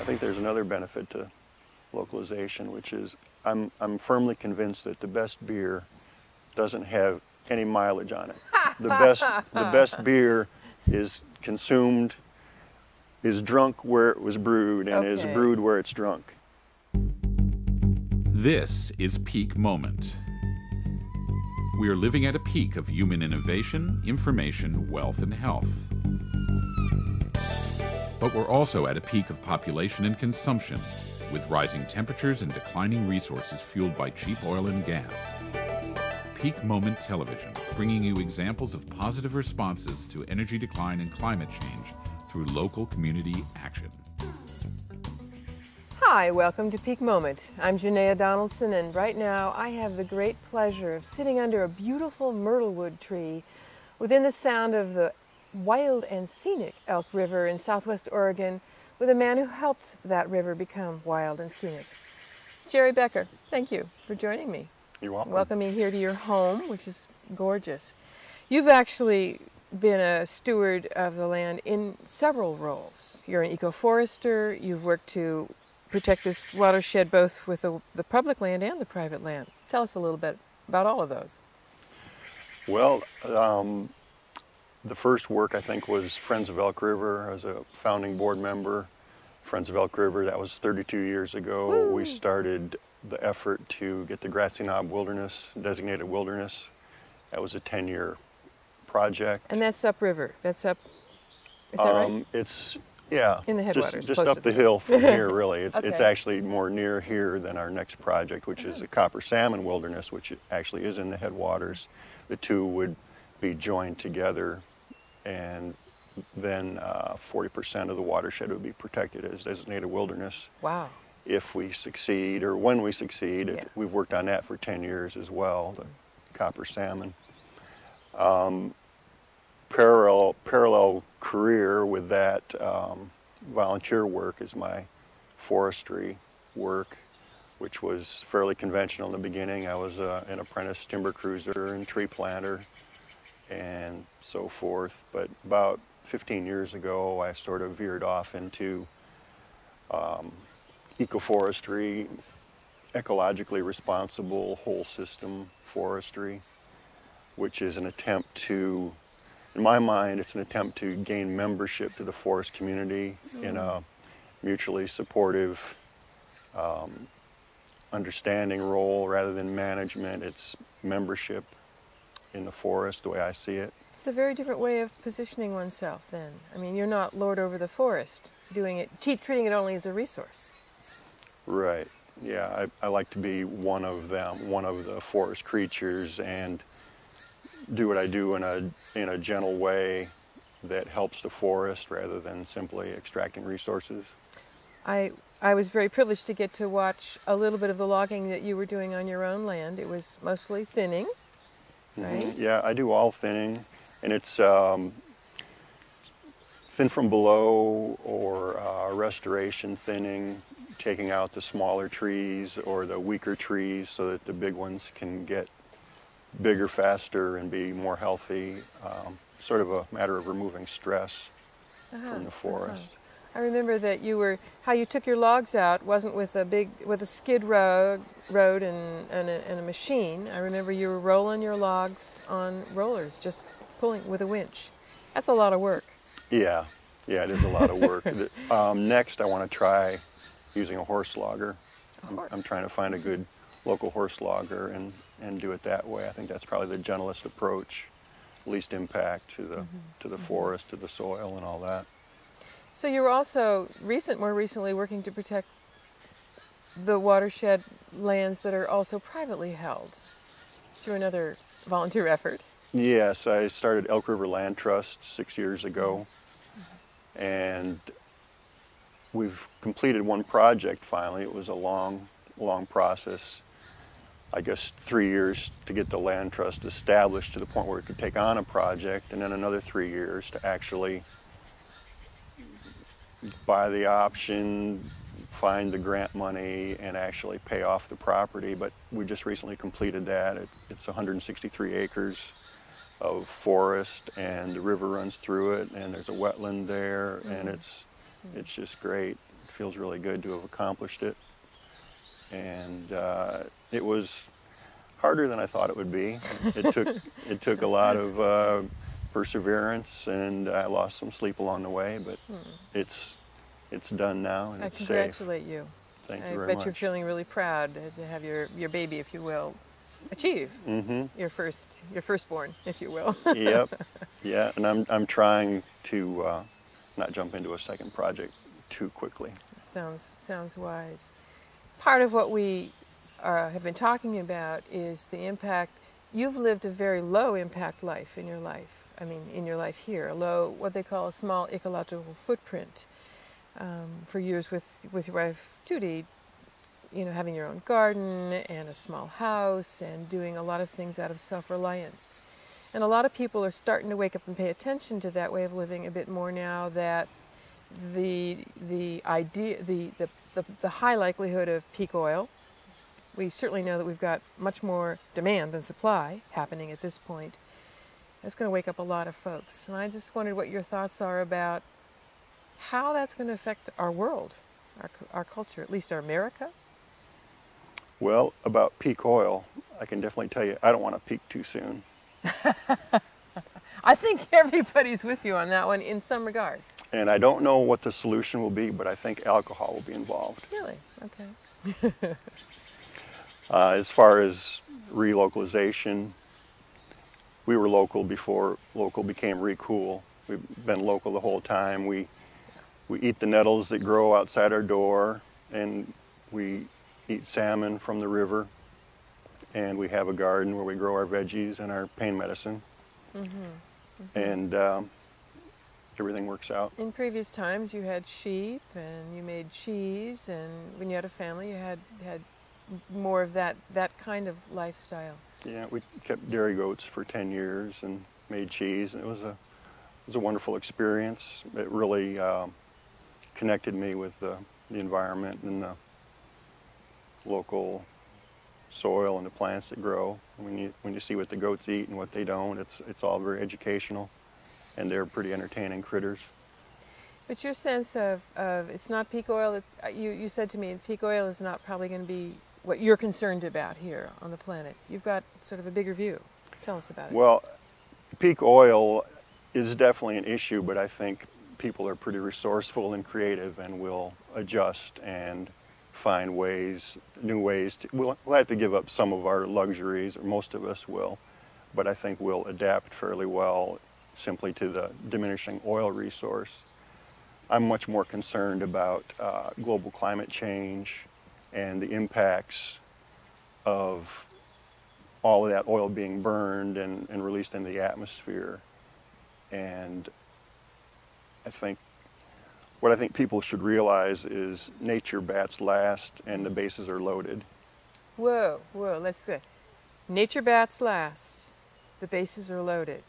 think there's another benefit to localization, which is I'm firmly convinced that the best beer doesn't have any mileage on it. The best beer is consumed, is drunk where it was brewed, and is brewed where it's drunk. This is Peak Moment. We are living at a peak of human innovation, information, wealth, and health. But we're also at a peak of population and consumption, with rising temperatures and declining resources fueled by cheap oil and gas. Peak Moment Television, bringing you examples of positive responses to energy decline and climate change through local community action. Hi, welcome to Peak Moment. I'm Janaea Donaldson, and right now I have the great pleasure of sitting under a beautiful myrtlewood tree within the sound of the wild and scenic Elk River in southwest Oregon with a man who helped that river become wild and scenic. Jerry Becker, thank you for joining me. You're welcome. Welcome me here to your home, which is gorgeous. You've actually been a steward of the land in several roles. You're an eco-forester, you've worked to protect this watershed both with the public land and the private land. Tell us a little bit about all of those. Well, the first work I think was Friends of Elk River. I was a founding board member. Friends of Elk River, that was 32 years ago. Woo. We started the effort to get the Grassy Knob Wilderness, designated wilderness. That was a 10-year project. And that's upriver. That's up, is that right? It's, yeah, in the headwaters, just up the hill from here, really. It's actually more near here than our next project, which is the Copper Salmon Wilderness, which actually is in the headwaters. The two would be joined together, and then 40% of the watershed would be protected as designated wilderness. Wow. If we succeed, or when we succeed. We've worked on that for 10 years as well, the Copper Salmon. Parallel career with that volunteer work is my forestry work, which was fairly conventional in the beginning. I was an apprentice timber cruiser and tree planter and so forth. But about 15 years ago, I sort of veered off into ecoforestry, ecologically responsible whole system forestry, which is an attempt to, in my mind, it's an attempt to gain membership to the forest community in a mutually supportive, understanding role rather than management. It's membership in the forest, the way I see it. It's a very different way of positioning oneself then. I mean, you're not lord over the forest, doing it, treating it only as a resource. Right, yeah, I like to be one of them, one of the forest creatures, and do what I do in a gentle way that helps the forest rather than simply extracting resources. I was very privileged to get to watch a little bit of the logging that you were doing on your own land. It was mostly thinning, right? Yeah, I do all thinning, and it's thin from below or restoration thinning, taking out the smaller trees or the weaker trees so that the big ones can get bigger faster and be more healthy. Sort of a matter of removing stress from the forest. I remember that how you took your logs out wasn't with a skid road and a machine. I remember you were rolling your logs on rollers, just pulling with a winch. That's a lot of work. Yeah, it is a lot of work. Next, I want to try using a horse logger. I'm trying to find a good local horse logger and do it that way. I think that's probably the gentlest approach, least impact to the forest, to the soil, and all that. So you were also more recently working to protect the watershed lands that are also privately held through another volunteer effort. Yes, I started Elk River Land Trust 6 years ago, and we've completed one project finally. It was a long process. I guess 3 years to get the land trust established to the point where it could take on a project, and then another 3 years to actually buy the option, find the grant money, and actually pay off the property. But we just recently completed that. It's 163 acres of forest, and the river runs through it, and there's a wetland there, and it's just great. feels really good to have accomplished it. And it was harder than I thought it would be. It took a lot of perseverance, and I lost some sleep along the way, but it's done now, and it's safe. I congratulate you. Thank you very I bet much. you're feeling really proud to have your baby, if you will, achieve your firstborn, if you will. Yep, yeah, and I'm trying to not jump into a second project too quickly. Sounds wise. Part of what we have been talking about is the impact. You've lived a very low impact life in your life. I mean, in your life here, a low, what they call a small ecological footprint. For years with your wife Judy, you know, having your own garden and a small house and doing a lot of things out of self-reliance. And a lot of people are starting to wake up and pay attention to that way of living a bit more now, that the high likelihood of peak oil. We certainly know that we've got much more demand than supply happening at this point. That's going to wake up a lot of folks. And I just wondered what your thoughts are about how that's going to affect our world, our culture, at least our America. Well, about peak oil, I can definitely tell you I don't want to peak too soon. I think everybody's with you on that one in some regards. And I don't know what the solution will be, but I think alcohol will be involved. Really? Okay. As far as relocalization, we were local before local became re-cool. We've been local the whole time. We eat the nettles that grow outside our door, and we eat salmon from the river, and we have a garden where we grow our veggies and our pain medicine. And everything works out. In previous times you had sheep and you made cheese, and when you had a family you had more of that kind of lifestyle. Yeah, we kept dairy goats for 10 years and made cheese, and it was a wonderful experience. It really connected me with the environment and the local soil and the plants that grow. When you see what the goats eat and what they don't, it's all very educational, and they're pretty entertaining critters. But your sense of it's not peak oil. You said to me peak oil is not probably going to be what you're concerned about here on the planet. You've got sort of a bigger view. Tell us about it. Well, peak oil is definitely an issue, but I think people are pretty resourceful and creative and will adjust and find ways, new ways. We'll have to give up some of our luxuries, or most of us will, but I think we'll adapt fairly well simply to the diminishing oil resource. I'm much more concerned about global climate change and the impacts of all of that oil being burned and released into the atmosphere. And what I think people should realize is nature bats last and the bases are loaded. Whoa, let's see. Nature bats last, the bases are loaded.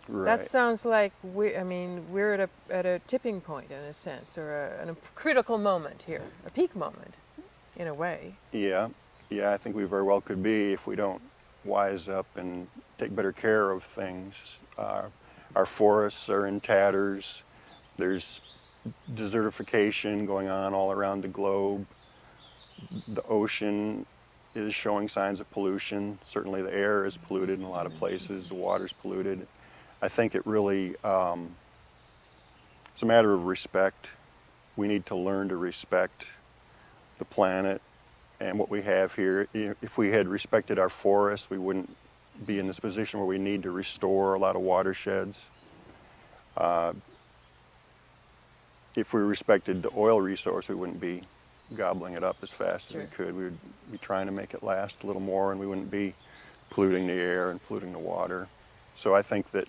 Right. That sounds like we're at a tipping point in a sense, or a critical moment here, a peak moment, in a way. Yeah, I think we very well could be if we don't wise up and take better care of things. Our forests are in tatters. There's desertification going on all around the globe. The ocean is showing signs of pollution. Certainly the air is polluted in a lot of places. The water's polluted. I think it really, it's a matter of respect. We need to learn to respect the planet and what we have here. If we had respected our forests, we wouldn't be in this position where we need to restore a lot of watersheds. If we respected the oil resource, we wouldn't be gobbling it up as fast as we could. We would be trying to make it last a little more, and we wouldn't be polluting the air and polluting the water. So I think that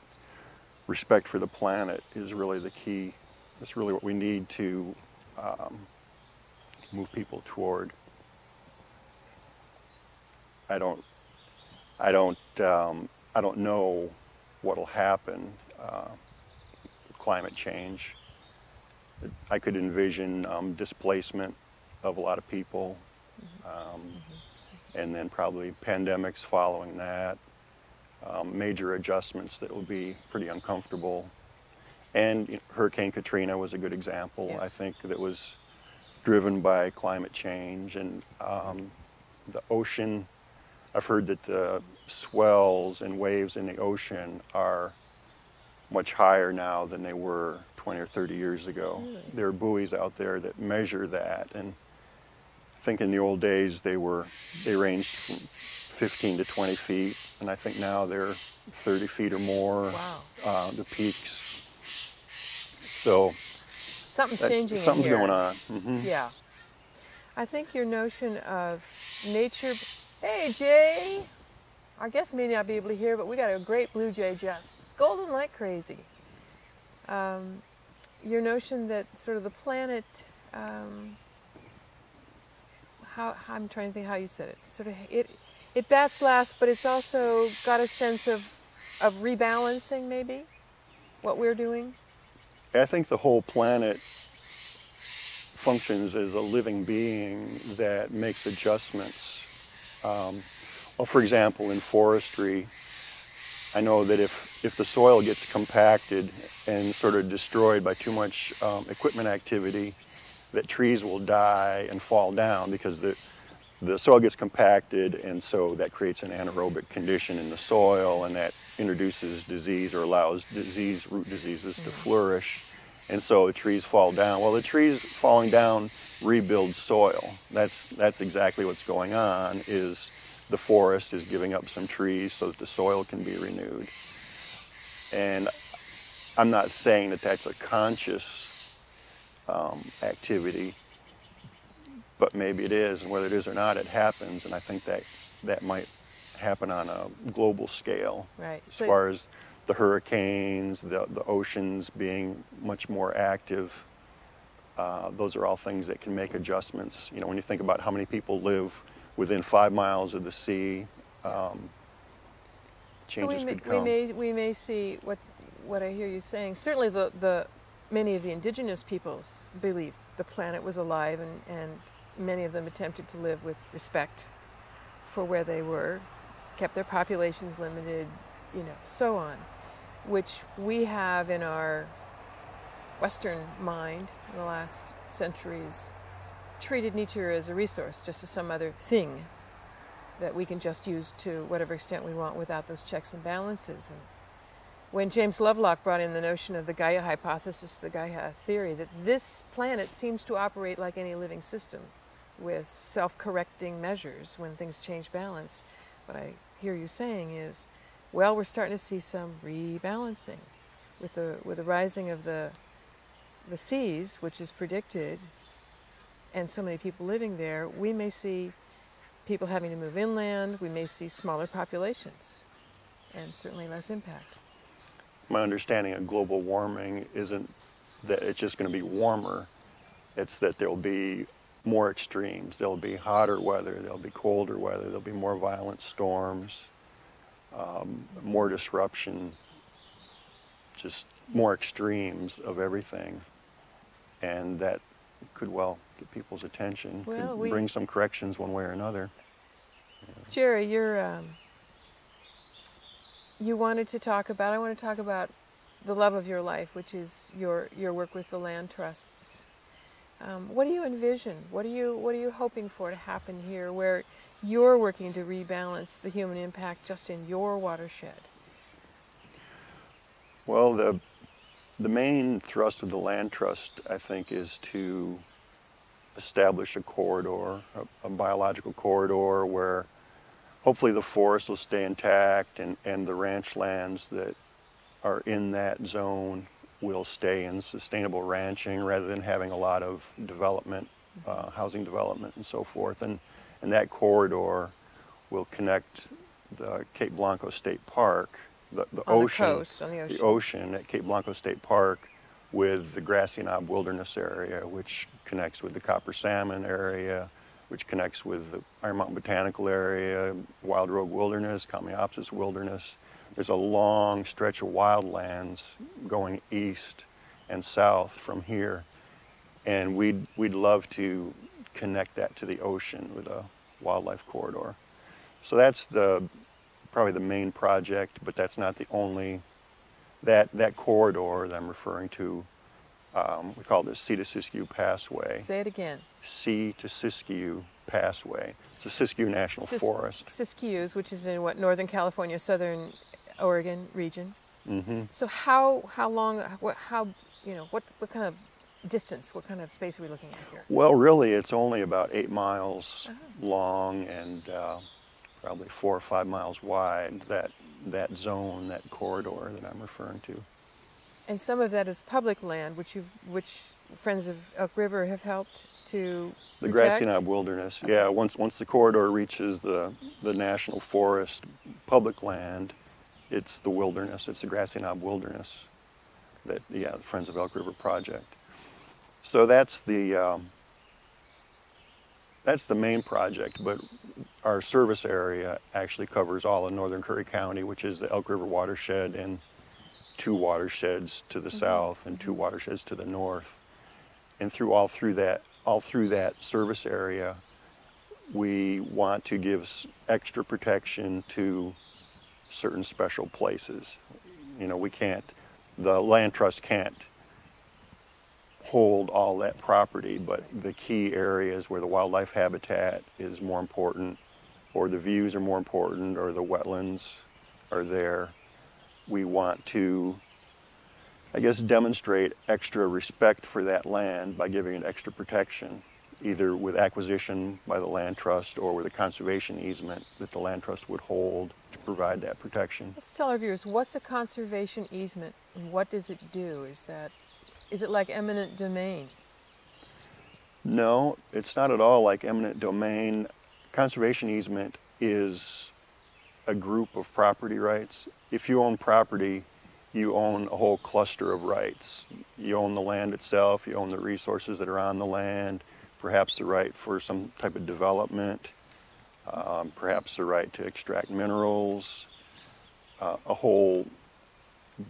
respect for the planet is really the key. It's really what we need to move people toward. I don't know what'll happen. Climate change. I could envision displacement of a lot of people, and then probably pandemics following that. Major adjustments that will be pretty uncomfortable. And Hurricane Katrina was a good example. Yes. I think that was driven by climate change, and the ocean, I've heard that the swells and waves in the ocean are much higher now than they were 20 or 30 years ago. Really? There are buoys out there that measure that, and I think in the old days they ranged from 15 to 20 feet, and I think now they're 30 feet or more. Wow. The peaks. So Something's changing something's in here. going on. Mm-hmm. Yeah. I think your notion of nature. Hey, Jay! Our guests may not be able to hear, but we got a great blue jay just scolding like crazy. Your notion that sort of the planet, I'm trying to think how you said it. Sort of it bats last, but it's also got a sense of rebalancing, maybe, what we're doing. I think the whole planet functions as a living being that makes adjustments. Well, for example, in forestry, I know that if the soil gets compacted and sort of destroyed by too much equipment activity, that trees will die and fall down because the soil gets compacted, and so that creates an anaerobic condition in the soil, and that introduces disease or allows root diseases to flourish. And so the trees fall down. Well, the trees falling down rebuild soil. That's exactly what's going on, is the forest is giving up some trees so that the soil can be renewed. And I'm not saying that that's a conscious activity, but maybe it is, and whether it is or not, it happens, and I think that might happen on a global scale. Right. As far as the hurricanes, the oceans being much more active, those are all things that can make adjustments. You know, when you think about how many people live within 5 miles of the sea, changes could come. We may see what I hear you saying. Certainly the many of the indigenous peoples believed the planet was alive, and many of them attempted to live with respect for where they were, kept their populations limited, you know, so on, which we have in our Western mind in the last centuries treated nature as a resource, just as some other thing that we can just use to whatever extent we want without those checks and balances. And when James Lovelock brought in the notion of the Gaia hypothesis, the Gaia theory, that this planet seems to operate like any living system with self-correcting measures when things change balance, what I hear you saying is, well, we're starting to see some rebalancing with the rising of the seas, which is predicted, and so many people living there. We may see people having to move inland. We may see smaller populations and certainly less impact. My understanding of global warming isn't that it's just going to be warmer. It's that there'll be more extremes. There'll be hotter weather, there'll be colder weather, there'll be more violent storms, more disruption, just more extremes of everything. And that could well get people's attention, Well, could bring some corrections one way or another. Jerry, you wanted to talk about, I want to talk about the love of your life, which is your work with the land trusts. What do you envision? What are you hoping for to happen here, where you're working to rebalance the human impact just in your watershed? Well, the main thrust of the land trust, I think, is to establish a corridor, a biological corridor where hopefully the forest will stay intact, and the ranch lands that are in that zone will stay in sustainable ranching rather than having a lot of development, housing development and so forth. And that corridor will connect the Cape Blanco State Park, the ocean at Cape Blanco State Park, with the Grassy Knob Wilderness area, which connects with the Copper Salmon area, which connects with the Iron Mountain Botanical Area, Wild Rogue Wilderness, Kamiopsis Wilderness. There's a long stretch of wildlands going east and south from here, and we'd love to connect that to the ocean with a wildlife corridor. So that's probably the main project, but that's not the only. That corridor that I'm referring to We call this Sea to Siskiyou Passway. Say it again. Sea to Siskiyou Passway. It's a Siskiyou National Forest. Siskiyous, which is in what, Northern California, Southern Oregon region. Mm-hmm. So how long, what kind of distance, what kind of space are we looking at here? Well, really, it's only about 8 miles long and probably 4 or 5 miles wide, that zone, that corridor that I'm referring to. And some of that is public land, which Friends of Elk River have helped to The protect? Grassy Knob Wilderness, yeah. Once the corridor reaches the National Forest public land, it's the wilderness. It's the Grassy Knob Wilderness. The Friends of Elk River project. So that's the main project, but our service area actually covers all of northern Curry County, which is the Elk River watershed and 2 watersheds to the south and 2 watersheds to the north. And all through that service area, we want to give extra protection to certain special places. You know, the land trust can't hold all that property, but the key areas where the wildlife habitat is more important, or the views are more important, or the wetlands are there, we want to, I guess, demonstrate extra respect for that land by giving it extra protection, either with acquisition by the land trust or with a conservation easement that the land trust would hold to provide that protection. Let's tell our viewers, what's a conservation easement and what does it do? Is it like eminent domain? No, it's not at all like eminent domain. Conservation easement is a group of property rights. If you own property, you own a whole cluster of rights. You own the land itself, you own the resources that are on the land, perhaps the right for some type of development, perhaps the right to extract minerals, a whole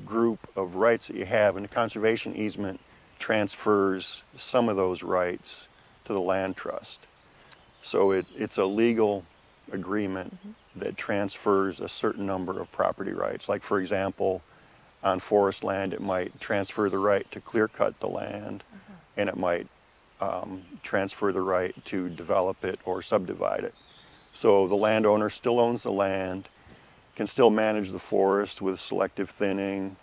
group of rights that you have, and the conservation easement transfers some of those rights to the land trust. So it's a legal agreement that transfers a certain number of property rights. Like, for example, on forest land, it might transfer the right to clear cut the land, and it might transfer the right to develop it or subdivide it. So the landowner still owns the land, can still manage the forest with selective thinning,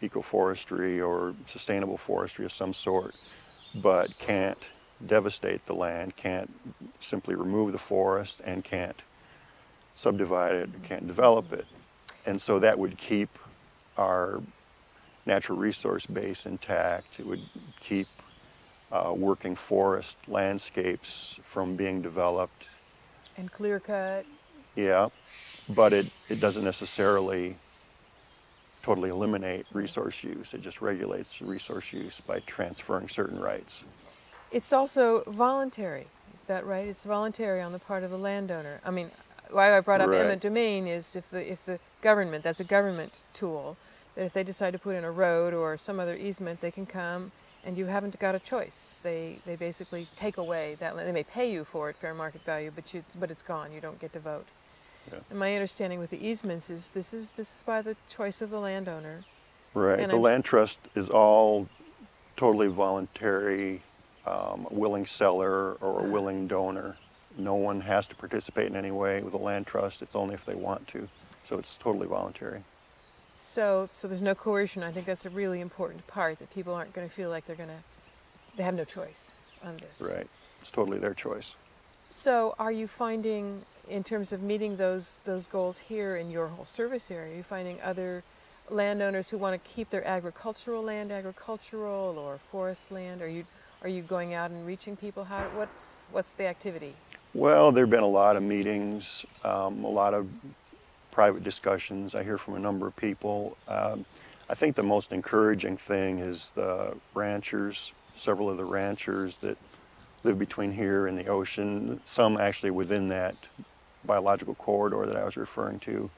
ecoforestry or sustainable forestry of some sort, but can't devastate the land, can't simply remove the forest, and can't subdivide it, can't develop it. And so that would keep our natural resource base intact. It would keep working forest landscapes from being developed. And clear cut. Yeah, but it doesn't necessarily totally eliminate resource use. It just regulates resource use by transferring certain rights. It's also voluntary, is that right? It's voluntary on the part of the landowner. I mean, why I brought up eminent domain is if the government, that's a government tool, that if they decide to put in a road or some other easement, they can come and you haven't got a choice. They basically take away that land. They may pay you for it, fair market value, but it's gone. You don't get to vote. Yeah. And my understanding with the easements is this is by the choice of the landowner. Right. And the land trust is all totally voluntary, willing seller or a willing donor. No one has to participate in any way with the land trust. It's only if they want to. So it's totally voluntary. So there's no coercion. I think that's a really important part, that people aren't going to feel like they have no choice on this. Right. It's totally their choice. So are you finding, in terms of meeting those goals here in your whole service area, are you finding other landowners who want to keep their agricultural land agricultural or forest land? Are you going out and reaching people? What's the activity? Well, there have been a lot of meetings, a lot of private discussions. I hear from a number of people. I think the most encouraging thing is the ranchers, several of the ranchers that live between here and the ocean, some actually within that biological corridor that I was referring to,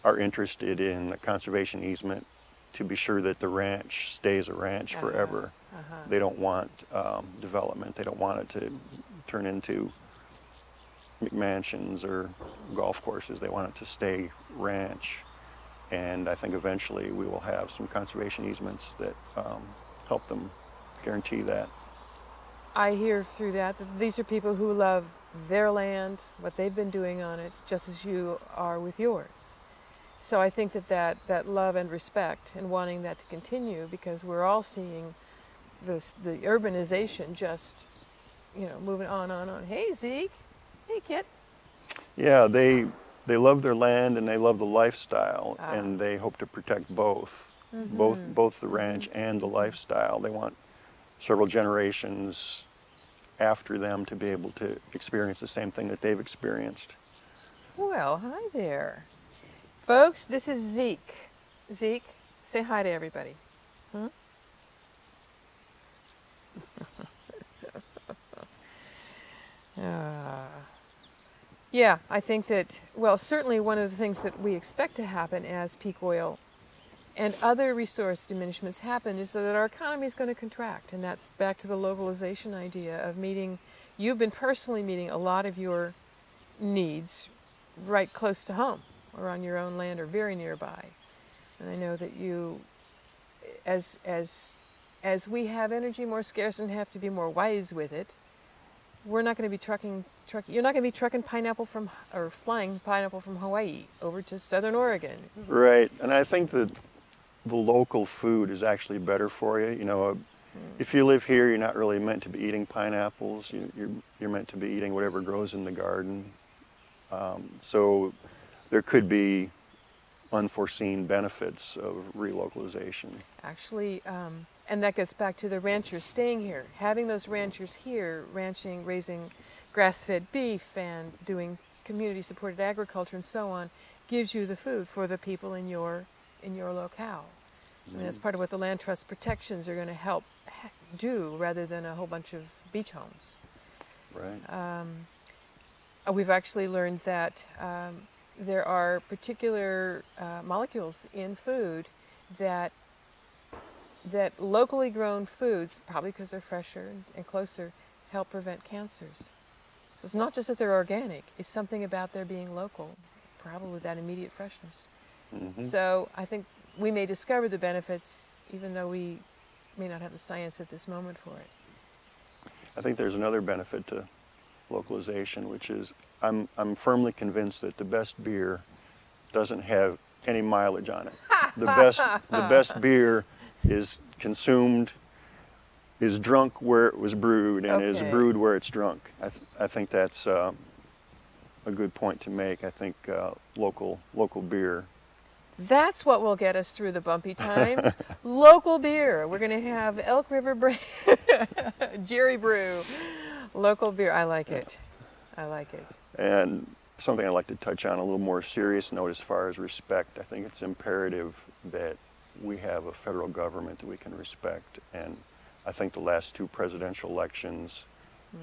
are interested in a conservation easement to be sure that the ranch stays a ranch forever. They don't want development. They don't want it to turn into McMansions or golf courses. They want it to stay ranch. And I think eventually we will have some conservation easements that help them guarantee that. I hear through that these are people who love their land, what they've been doing on it, just as you are with yours. So I think that love and respect and wanting that to continue, because we're all seeing the urbanization just, moving on. Hey, Zeke. Hey, kid. Yeah, they love their land and they love the lifestyle, and they hope to protect both, both the ranch and the lifestyle. They want several generations after them to be able to experience the same thing that they've experienced. Well, hi there. Folks, this is Zeke. Zeke, say hi to everybody. Huh? Yeah, I think that, well, certainly one of the things that we expect to happen as peak oil and other resource diminishments happen is that our economy is going to contract. And that's back to the localization idea of meeting. You've been personally meeting a lot of your needs right close to home or on your own land or very nearby. And I know that you, as we have energy more scarce and have to be more wise with it, we're not going to be you're not going to be trucking pineapple or flying pineapple from Hawaii over to Southern Oregon. Right, and I think that the local food is actually better for you. You know, if you live here, you're not really meant to be eating pineapples. You're meant to be eating whatever grows in the garden. So there could be unforeseen benefits of relocalization. Actually, and that gets back to the ranchers staying here. Having those ranchers here, ranching, raising grass-fed beef and doing community-supported agriculture and so on, gives you the food for the people in your locale. And that's part of what the land trust protections are going to help do, rather than a whole bunch of beach homes. Right. We've actually learned that there are particular molecules in food that locally grown foods, probably because they're fresher and closer, help prevent cancers. So it's not just that they're organic, it's something about their being local, probably that immediate freshness. So I think we may discover the benefits, even though we may not have the science at this moment for it. I think there's another benefit to localization, which is I'm firmly convinced that the best beer doesn't have any mileage on it. The best beer is consumed, is drunk where it was brewed, and is brewed where it's drunk. I think that's a good point to make. I think local beer. That's what will get us through the bumpy times. Local beer. We're going to have Elk River Jerry Brew. Local beer. I like it. I like it. And something I'd like to touch on, a little more serious note as far as respect. I think it's imperative that we have a federal government that we can respect. And I think the last two presidential elections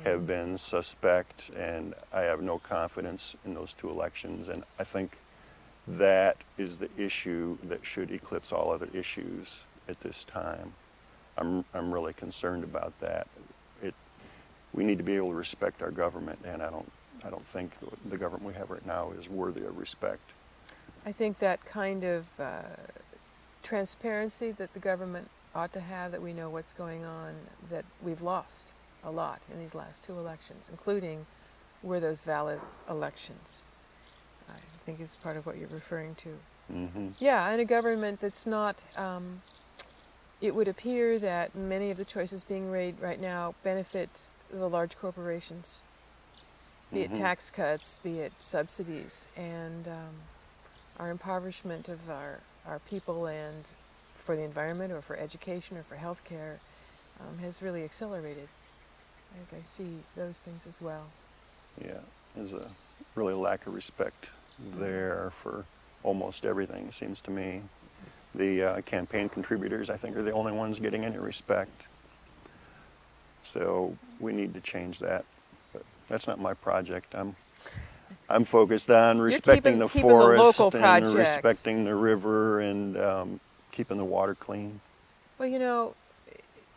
have been suspect, and I have no confidence in those two elections. And I think that is the issue that should eclipse all other issues at this time. I'm really concerned about that. We need to be able to respect our government, and I don't think the government we have right now is worthy of respect. I think that kind of transparency that the government ought to have, that we know what's going on, that we've lost a lot in these last two elections, including were those valid elections. I think is part of what you're referring to. Yeah, and a government that's not, it would appear that many of the choices being made right now benefit the large corporations, be it tax cuts, be it subsidies, and our impoverishment of our people, and for the environment or for education or for health care has really accelerated. I see those things as well. Yeah, there's a really lack of respect there for almost everything, it seems to me. The campaign contributors, I think, are the only ones getting any respect. So we need to change that. But that's not my project. I'm focused on respecting the forest and respecting the river and keeping the water clean. Well, you know,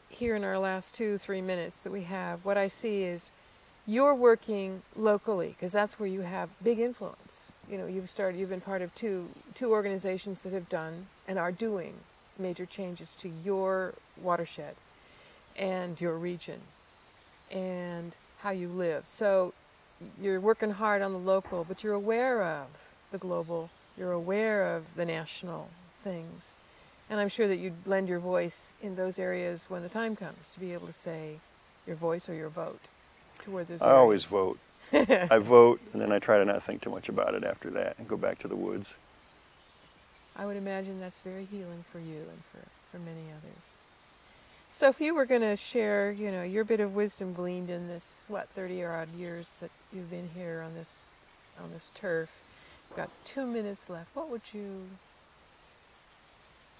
here in our last 2-3 minutes that we have, what I see is you're working locally, because that's where you have big influence. You know, you've been part of two organizations that have done and are doing major changes to your watershed and your region and how you live. So you're working hard on the local, but you're aware of the global, you're aware of the national things. And I'm sure that you'd lend your voice in those areas when the time comes to be able to say your voice or your vote toward those I areas. always vote. I vote, and then I try to not think too much about it after that and go back to the woods. I would imagine that's very healing for you and for many others. So if you were going to share, your bit of wisdom gleaned in this, 30 or odd years that you've been here on this turf, you've got 2 minutes left. What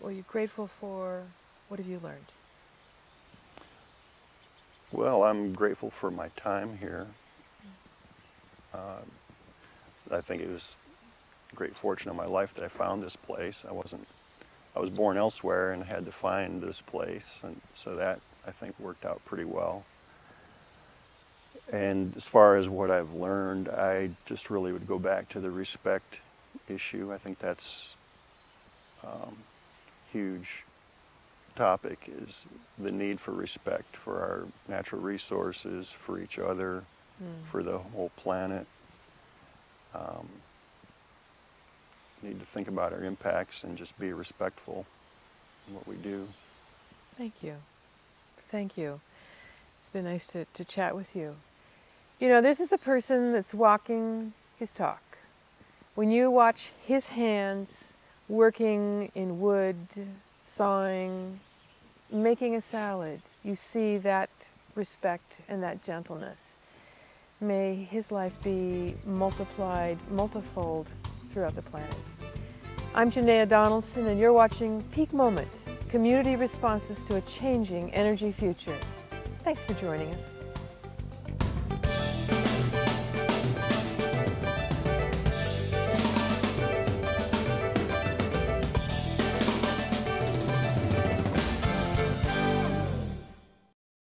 are you grateful for? What have you learned? Well, I'm grateful for my time here. I think it was a great fortune of my life that I found this place. I was born elsewhere and had to find this place, and so that, I think, worked out pretty well. And as far as what I've learned, I just really would go back to the respect issue. I think that's huge topic, is the need for respect for our natural resources, for each other, for the whole planet. Need to think about our impacts and just be respectful in what we do. Thank you. Thank you. It's been nice to chat with you. This is a person that's walking his talk. When you watch his hands working in wood, sawing, making a salad, you see that respect and that gentleness. May his life be multiplied, multifold throughout the planet. I'm Janaea Donaldson, and you're watching Peak Moment, Community Responses to a Changing Energy Future. Thanks for joining us.